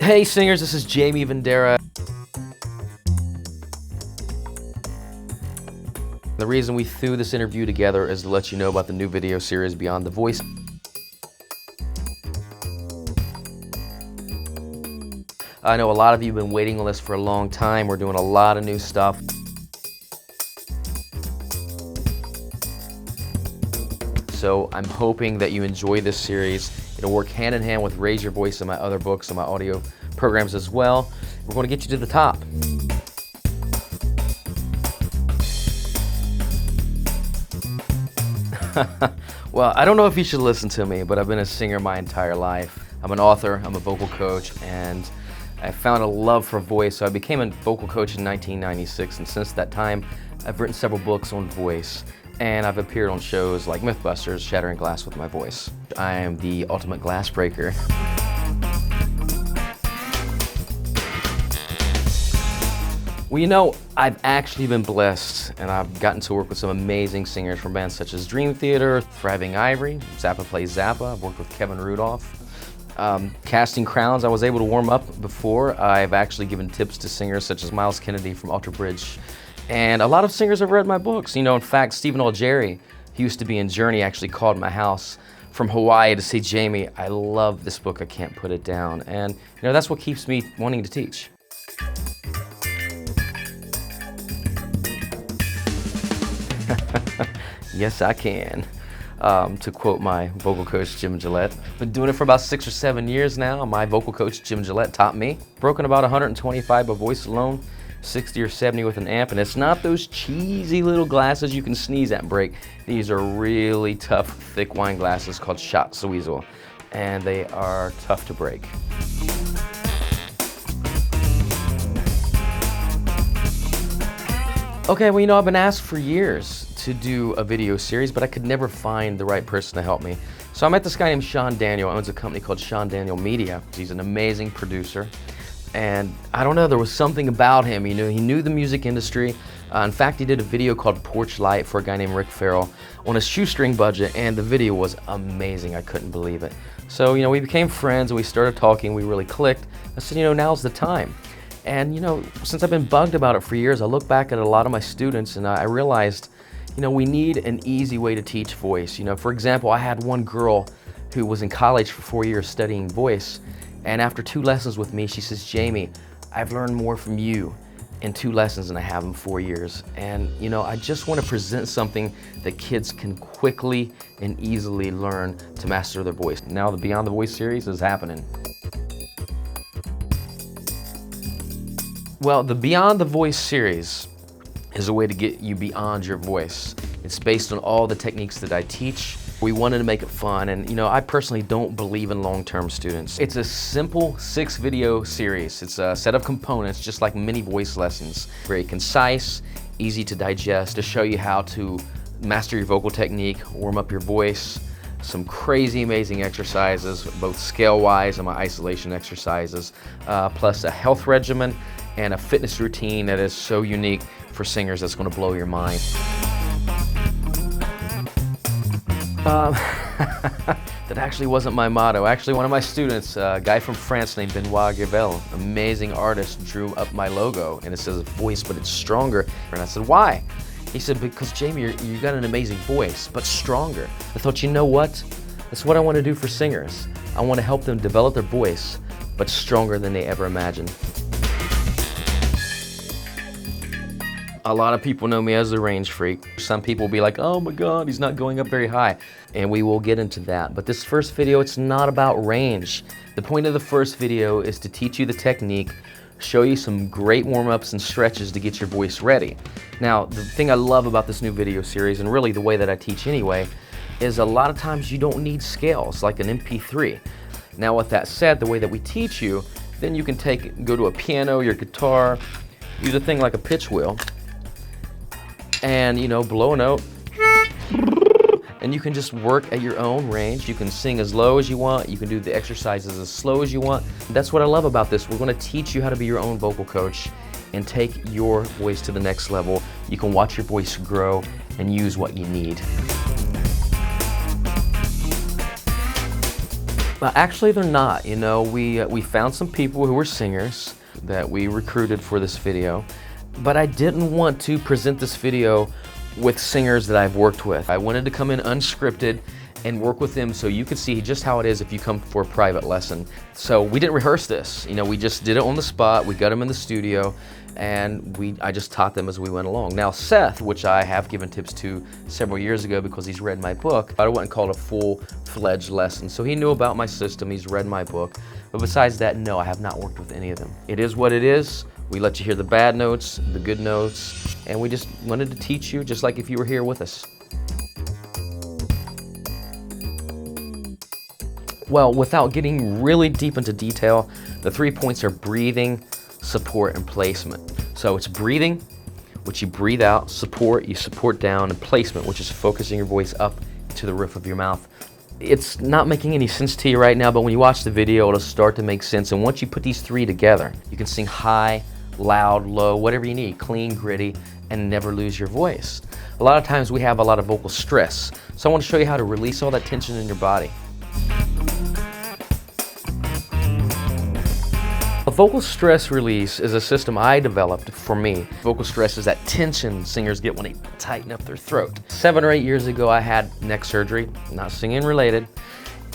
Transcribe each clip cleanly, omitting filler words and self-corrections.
Hey singers, this is Jaime Vendera. The reason we threw this interview together is to let you know about the new video series Beyond the Voice. I know a lot of you have been waiting on this for a long time. We're doing a lot of new stuff. So I'm hoping that you enjoy this series. It'll work hand in hand with Raise Your Voice and my other books and my audio programs as well. We're going to get you to the top. Well, I don't know if you should listen to me, but I've been a singer my entire life. I'm an author, I'm a vocal coach, and I found a love for voice, so I became a vocal coach in 1996, and since that time, I've written several books on voice, and I've appeared on shows like Mythbusters, Shattering Glass with my voice. I am the ultimate glass breaker. Well, you know, I've actually been blessed, and I've gotten to work with some amazing singers from bands such as Dream Theater, Thriving Ivory, Zappa Plays Zappa. I've worked with Kevin Rudolph. Casting Crowns, I was able to warm up before. I've actually given tips to singers such as Miles Kennedy from Alter Bridge. And a lot of singers have read my books. You know, in fact, Stephen Algeri, he used to be in Journey, actually called my house from Hawaii to say, Jaime, I love this book, I can't put it down. And you know, that's what keeps me wanting to teach. Yes, I can. To quote my vocal coach, Jim Gillette. Been doing it for about 6 or 7 years now. My vocal coach, Jim Gillette, taught me. Broken about 125 by voice alone, 60 or 70 with an amp, and it's not those cheesy little glasses you can sneeze at and break. These are really tough, thick wine glasses called Shot Sweezel, and they are tough to break. Okay, well, you know, I've been asked for years to do a video series, but I could never find the right person to help me. So I met this guy named Sean Daniel, owns a company called Sean Daniel Media. He's an amazing producer. And I don't know, there was something about him. You know, he knew the music industry. In fact, he did a video called Porch Light for a guy named Rick Farrell on a shoestring budget, and the video was amazing. I couldn't believe it. So, you know, we became friends and we started talking, we really clicked. I said, you know, now's the time. And you know, since I've been bugged about it for years, I look back at a lot of my students and I realized, you know, we need an easy way to teach voice. You know, for example, I had one girl who was in college for 4 years studying voice, and after 2 lessons with me, she says, Jaime, I've learned more from you in 2 lessons than I have in 4 years. And you know, I just want to present something that kids can quickly and easily learn to master their voice. Now the Beyond the Voice series is happening. Well, the Beyond the Voice series is a way to get you beyond your voice. It's based on all the techniques that I teach. We wanted to make it fun, and you know, I personally don't believe in long-term students. It's a simple 6-video series. It's a set of components, just like mini voice lessons. Very concise, easy to digest, to show you how to master your vocal technique, warm up your voice, some crazy amazing exercises, both scale-wise and my isolation exercises, plus a health regimen and a fitness routine that is so unique for singers that's going to blow your mind. That actually wasn't my motto. Actually, one of my students, a guy from France named Benoit Gavel, amazing artist, drew up my logo, and it says voice, but it's stronger. And I said, why? He said, because Jaime, you got an amazing voice, but stronger. I thought, you know what? That's what I want to do for singers. I want to help them develop their voice, but stronger than they ever imagined. A lot of people know me as a range freak. Some people will be like, oh my God, he's not going up very high. And we will get into that. But this first video, it's not about range. The point of the first video is to teach you the technique, show you some great warm-ups and stretches to get your voice ready. Now, the thing I love about this new video series, and really the way that I teach anyway, is a lot of times you don't need scales like an MP3. Now, with that said, the way that we teach you, then you can go to a piano, your guitar, use a thing like a pitch wheel, and you know, blow a note, and you can just work at your own range. You can sing as low as you want, you can do the exercises as slow as you want. That's what I love about this. We're going to teach you how to be your own vocal coach and take your voice to the next level. You can watch your voice grow and use what you need. Actually, they're not. You know, we found some people who were singers that we recruited for this video, but I didn't want to present this video with singers that I've worked with. I wanted to come in unscripted and work with them so you could see just how it is if you come for a private lesson. So we didn't rehearse this. You know, we just did it on the spot. We got them in the studio, and I just taught them as we went along. Now Seth, which I have given tips to several years ago because he's read my book, I wouldn't call it a full-fledged lesson. So he knew about my system, he's read my book. But besides that, no, I have not worked with any of them. It is what it is. We let you hear the bad notes, the good notes, and we just wanted to teach you just like if you were here with us. Well, without getting really deep into detail, the 3 points are breathing, support, and placement. So it's breathing, which you breathe out, support, you support down, and placement, which is focusing your voice up to the roof of your mouth. It's not making any sense to you right now, but when you watch the video, it'll start to make sense. And once you put these three together, you can sing high, loud, low, whatever you need, clean, gritty, and never lose your voice. A lot of times we have a lot of vocal stress. So I want to show you how to release all that tension in your body. A vocal stress release is a system I developed for me. Vocal stress is that tension singers get when they tighten up their throat. 7 or 8 years ago, I had neck surgery, not singing related,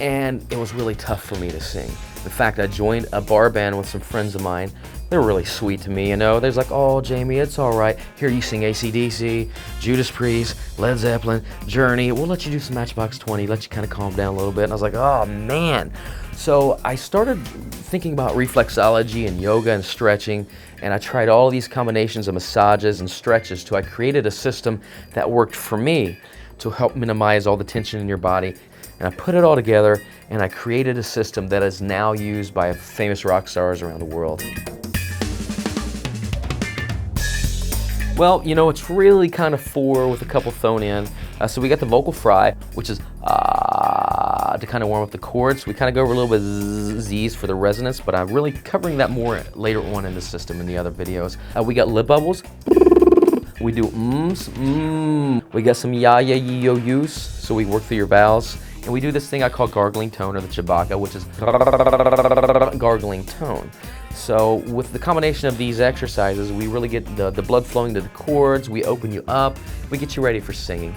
and it was really tough for me to sing. In fact, I joined a bar band with some friends of mine. They were really sweet to me, you know. They're like, oh, Jamie, it's all right. Here, you sing AC/DC, Judas Priest, Led Zeppelin, Journey. We'll let you do some Matchbox 20, let you kind of calm down a little bit. And I was like, oh, man. So I started thinking about reflexology and yoga and stretching, and I tried all these combinations of massages and stretches till I created a system that worked for me to help minimize all the tension in your body. And I put it all together, and I created a system that is now used by famous rock stars around the world. Well, you know, it's really kind of 4 with a couple thrown in. So we got the vocal fry, which is to kind of warm up the chords. We kind of go over a little bit of Z's for the resonance, but I'm really covering that more later on in the system in the other videos. We got lip bubbles. We do mms. We got some ya, ya, ye, yo, yous. So we work through your vowels. And we do this thing I call gargling tone, or the Chewbacca, which is gargling tone. So with the combination of these exercises, we really get the blood flowing to the chords, we open you up, we get you ready for singing.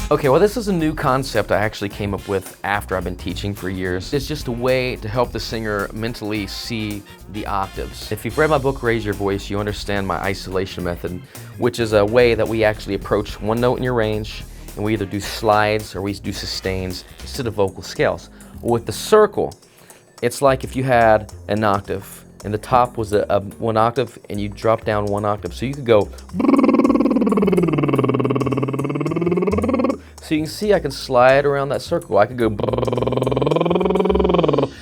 Okay, well, this is a new concept I actually came up with after I've been teaching for years. It's just a way to help the singer mentally see the octaves. If you've read my book, Raise Your Voice, you understand my isolation method, which is a way that we actually approach one note in your range, and we either do slides or we do sustains instead of vocal scales. With the circle, it's like if you had an octave, and the top was a 1 octave, and you drop down 1 octave. So you could go. So you can see I can slide around that circle. I could go.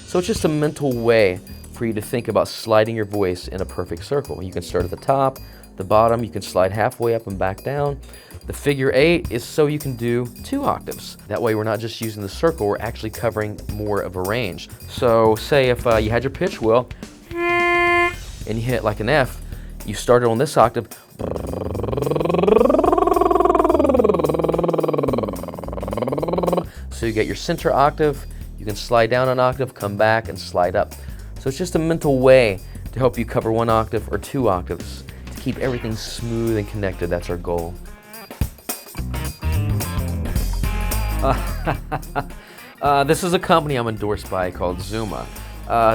So it's just a mental way for you to think about sliding your voice in a perfect circle. You can start at the top, the bottom, you can slide halfway up and back down. The figure 8 is so you can do 2 octaves. That way we're not just using the circle, we're actually covering more of a range. So say if you had your pitch wheel and you hit like an F, you started on this octave. So you get your center octave, you can slide down an octave, come back and slide up. So it's just a mental way to help you cover 1 octave or 2 octaves to keep everything smooth and connected. That's our goal. This is a company I'm endorsed by called Zuma.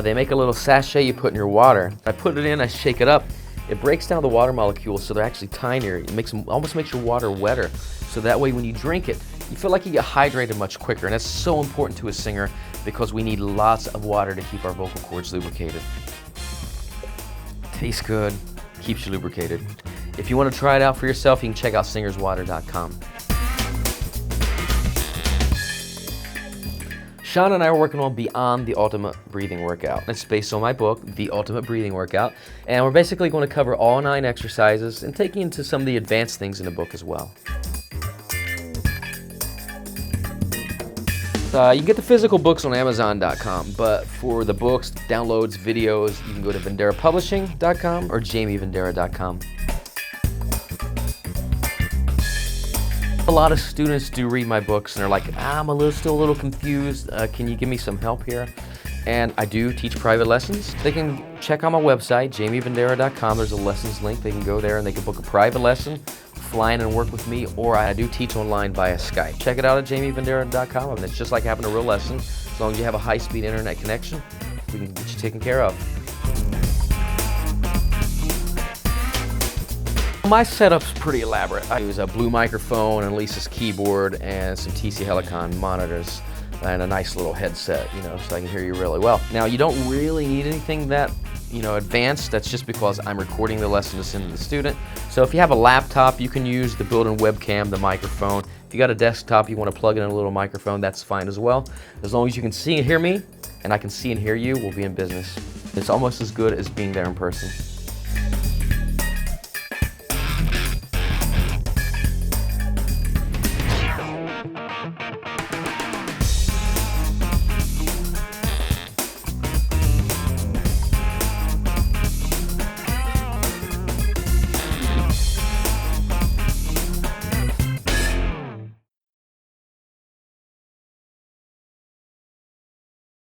They make a little sachet you put in your water. I put it in, I shake it up. It breaks down the water molecules so they're actually tinier. It almost makes your water wetter. So that way when you drink it, you feel like you get hydrated much quicker. And that's so important to a singer because we need lots of water to keep our vocal cords lubricated. Tastes good, keeps you lubricated. If you want to try it out for yourself, you can check out singerswater.com. Sean and I are working on Beyond the Ultimate Breathing Workout. It's based on my book, The Ultimate Breathing Workout, and we're basically going to cover all 9 exercises and take you into some of the advanced things in the book as well. You can get the physical books on Amazon.com, but for the books, downloads, videos, you can go to VenderaPublishing.com or JamieVendera.com. A lot of students do read my books and they're like, still a little confused. Can you give me some help here? And I do teach private lessons. They can check out my website, jaimevendera.com. There's a lessons link. They can go there and they can book a private lesson, fly in and work with me, or I do teach online via Skype. Check it out at jaimevendera.com. And it's just like having a real lesson. As long as you have a high-speed internet connection, we can get you taken care of. My setup's pretty elaborate. I use a blue microphone and Lisa's keyboard and some TC Helicon monitors and a nice little headset, so I can hear you really well. Now, you don't really need anything that, advanced. That's just because I'm recording the lesson to send to the student. So if you have a laptop, you can use the built-in webcam, the microphone. If you got a desktop, you want to plug in a little microphone, that's fine as well. As long as you can see and hear me, and I can see and hear you, we'll be in business. It's almost as good as being there in person.